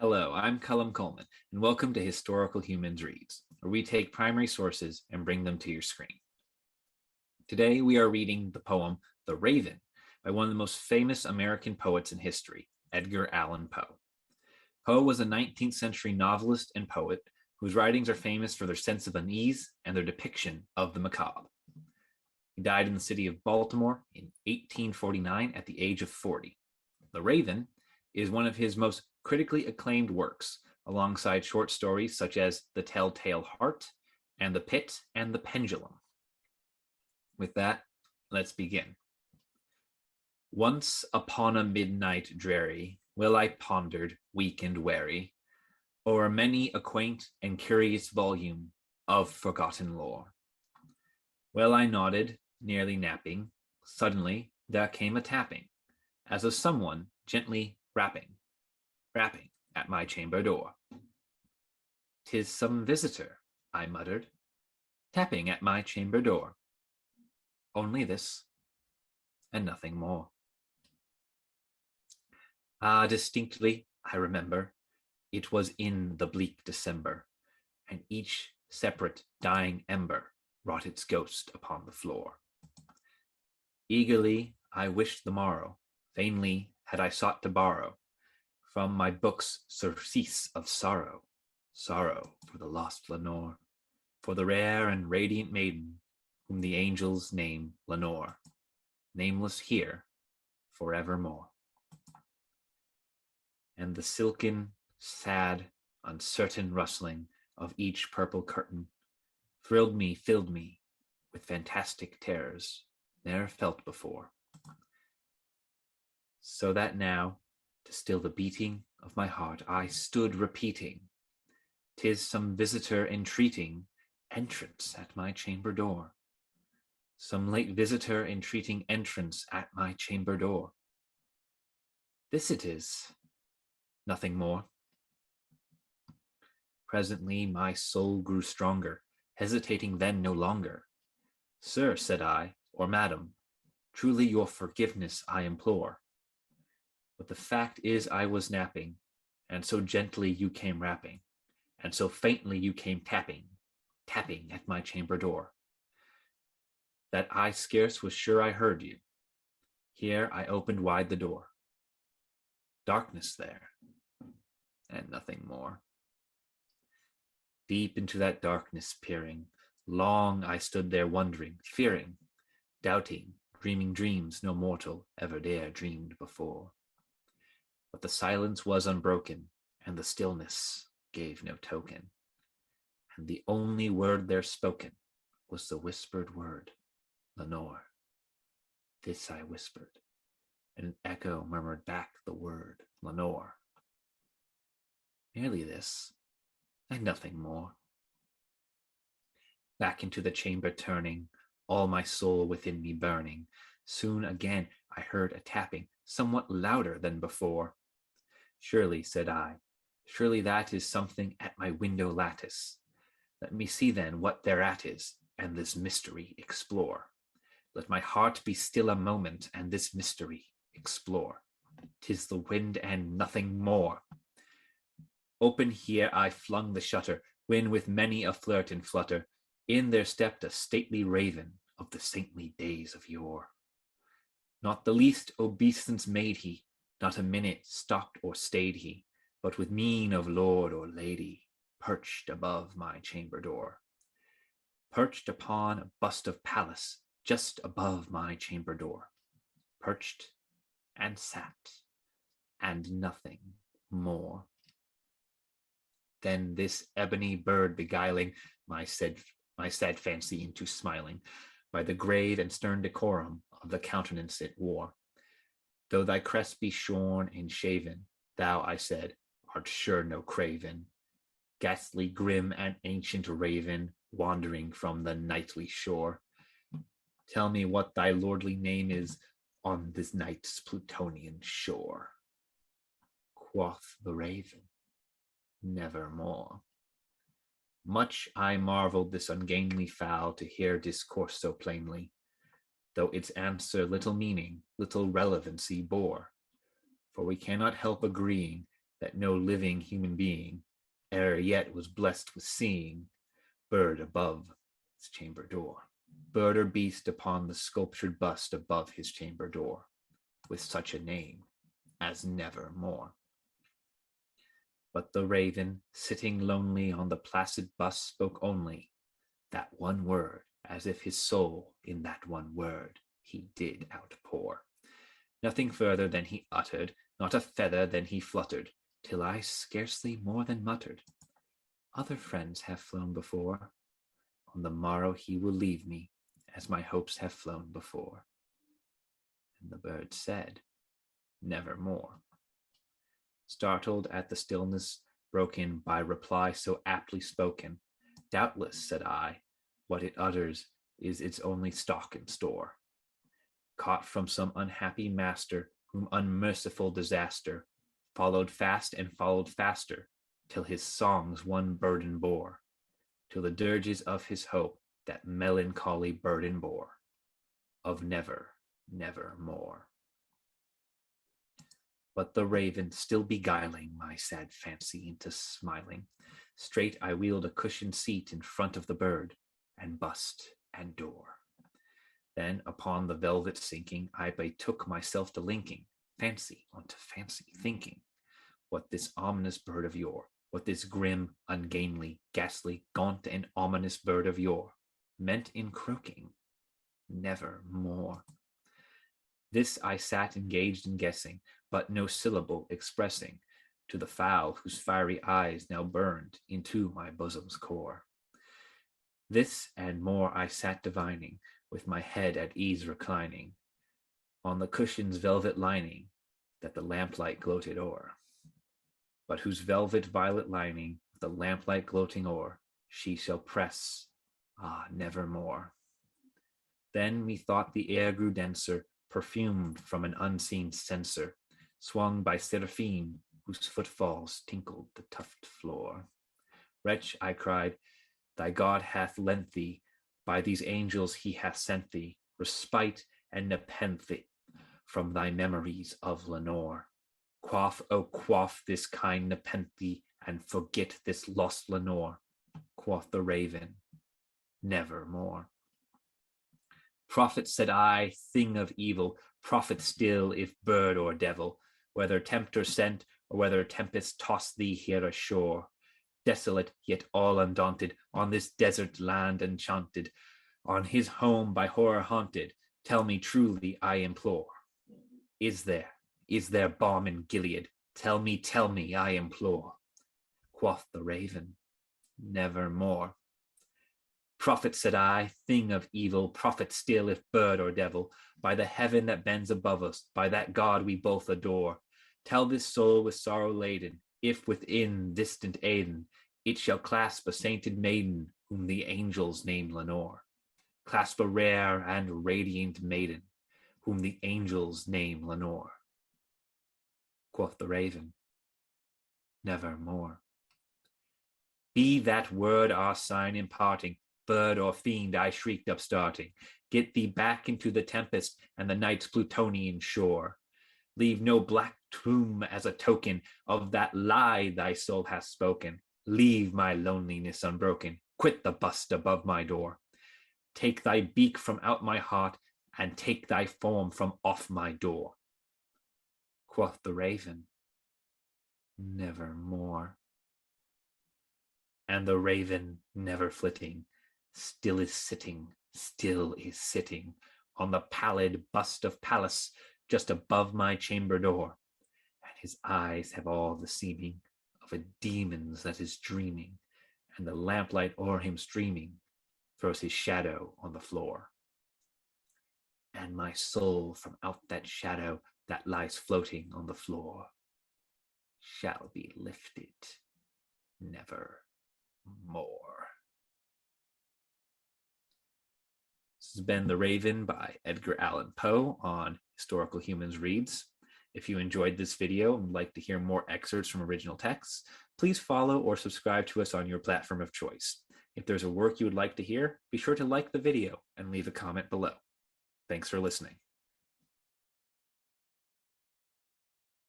Hello, I'm Colum Coleman, and welcome to Historical Humans Reads, where we take primary sources and bring them to your screen. Today, we are reading the poem The Raven by one of the most famous American poets in history, Edgar Allan Poe. Poe was a 19th century novelist and poet whose writings are famous for their sense of unease and their depiction of the macabre. He died in the city of Baltimore in 1849 at the age of 40. The Raven is one of his most critically acclaimed works, alongside short stories such as The Telltale Heart and The Pit and the Pendulum. With that, let's begin. Once upon a midnight dreary, will I pondered, weak and weary, o'er many a quaint and curious volume of forgotten lore. Well, I nodded, nearly napping. Suddenly there came a tapping, as of someone gently rapping at my chamber door. "'Tis some visitor," I muttered, "tapping at my chamber door. Only this, and nothing more." Ah, distinctly I remember, it was in the bleak December, and each separate dying ember wrought its ghost upon the floor. Eagerly I wished the morrow, vainly had I sought to borrow from my book's surcease of sorrow, sorrow for the lost Lenore, for the rare and radiant maiden whom the angels name Lenore, nameless here forevermore. And the silken, sad, uncertain rustling of each purple curtain filled me with fantastic terrors ne'er felt before. So that now, to still the beating of my heart, I stood repeating, "'Tis some visitor entreating entrance at my chamber door. Some late visitor entreating entrance at my chamber door. This it is, nothing more." Presently my soul grew stronger, hesitating then no longer. "Sir," said I, "or madam, truly your forgiveness I implore. But the fact is I was napping, and so gently you came rapping, and so faintly you came tapping at my chamber door, that I scarce was sure I heard you. Here I opened wide the door. Darkness there, and nothing more." Deep into that darkness peering, long I stood there wondering, fearing, doubting, dreaming dreams no mortal ever dare dreamed before. But the silence was unbroken, and the stillness gave no token, and the only word there spoken was the whispered word, "Lenore." This I whispered, and an echo murmured back the word, "Lenore." Merely this, and nothing more. Back into the chamber turning, all my soul within me burning, soon again I heard a tapping, somewhat louder than before. "Surely," said I, "surely that is something at my window lattice. Let me see then what thereat is, and this mystery explore. Let my heart be still a moment, and this mystery explore. 'Tis the wind and nothing more." Open here I flung the shutter, when with many a flirt and flutter, in there stepped a stately raven of the saintly days of yore. Not the least obeisance made he, not a minute stopped or stayed he, but with mien of lord or lady, perched above my chamber door. Perched upon a bust of Pallas, just above my chamber door. Perched and sat, and nothing more. Then this ebony bird beguiling my sad fancy into smiling, by the grave and stern decorum of the countenance it wore. "Though thy crest be shorn and shaven, thou," I said, "art sure no craven, ghastly, grim, and ancient raven, wandering from the nightly shore. Tell me what thy lordly name is on this night's Plutonian shore." Quoth the raven, "Nevermore." Much I marveled this ungainly fowl to hear discourse so plainly, though its answer little meaning, little relevancy bore. For we cannot help agreeing that no living human being ere yet was blessed with seeing, bird above his chamber door, bird or beast upon the sculptured bust above his chamber door, with such a name as Nevermore. But the raven, sitting lonely on the placid bust, spoke only that one word, as if his soul in that one word he did outpour. Nothing further than he uttered, not a feather than he fluttered, till I scarcely more than muttered, other friends have flown before, on the morrow he will leave me, as my hopes have flown before. And the bird said, Nevermore. Startled at the stillness broken by reply so aptly spoken, doubtless, said I, what it utters is its only stock and store, caught from some unhappy master whom unmerciful disaster followed fast and followed faster, till his songs one burden bore, till the dirges of his hope that melancholy burden bore, of never, never more. But the raven, still beguiling my sad fancy into smiling, straight I wheeled a cushioned seat in front of the bird, and bust and door. Then upon the velvet sinking, I betook myself to linking fancy onto fancy, thinking what this ominous bird of yore, what this grim, ungainly, ghastly, gaunt, and ominous bird of yore meant in croaking, Nevermore. This I sat engaged in guessing, but no syllable expressing to the fowl whose fiery eyes now burned into my bosom's core. This and more I sat divining, with my head at ease reclining on the cushion's velvet lining that the lamplight gloated o'er, but whose velvet violet lining the lamplight gloating o'er she shall press, nevermore. Then methought the air grew denser, perfumed from an unseen censer, swung by seraphim whose footfalls tinkled the tufted floor. Wretch, I cried, thy God hath lent thee, by these angels he hath sent thee, respite and nepenthe from thy memories of Lenore. Quaff, oh quaff this kind nepenthe, and forget this lost Lenore, quoth the raven, Nevermore. Prophet, said I, thing of evil, prophet still, if bird or devil, whether tempter sent, or whether tempest toss thee here ashore, desolate yet all undaunted, on this desert land enchanted, on his home by horror haunted, tell me truly, I implore, is there balm in Gilead? Tell me, I implore. Quoth the raven, Nevermore. Prophet, said I, thing of evil, prophet still, if bird or devil, by the heaven that bends above us, by that God we both adore, tell this soul with sorrow laden, if within distant Aden it shall clasp a sainted maiden whom the angels name Lenore, clasp a rare and radiant maiden whom the angels name Lenore. Quoth the raven, Nevermore. Be that word our sign imparting, bird or fiend, I shrieked upstarting, get thee back into the tempest and the night's Plutonian shore. Leave no black tomb as a token of that lie thy soul hath spoken. Leave my loneliness unbroken, quit the bust above my door. Take thy beak from out my heart, and take thy form from off my door. Quoth the raven, Nevermore. And the raven, never flitting, still is sitting on the pallid bust of Pallas just above my chamber door, and his eyes have all the seeming of a demon's that is dreaming, and the lamplight o'er him streaming throws his shadow on the floor. And my soul from out that shadow that lies floating on the floor shall be lifted never more. This has been The Raven by Edgar Allan Poe on Historical Humans Reads. If you enjoyed this video and would like to hear more excerpts from original texts, please follow or subscribe to us on your platform of choice. If there's a work you would like to hear, be sure to like the video and leave a comment below. Thanks for listening.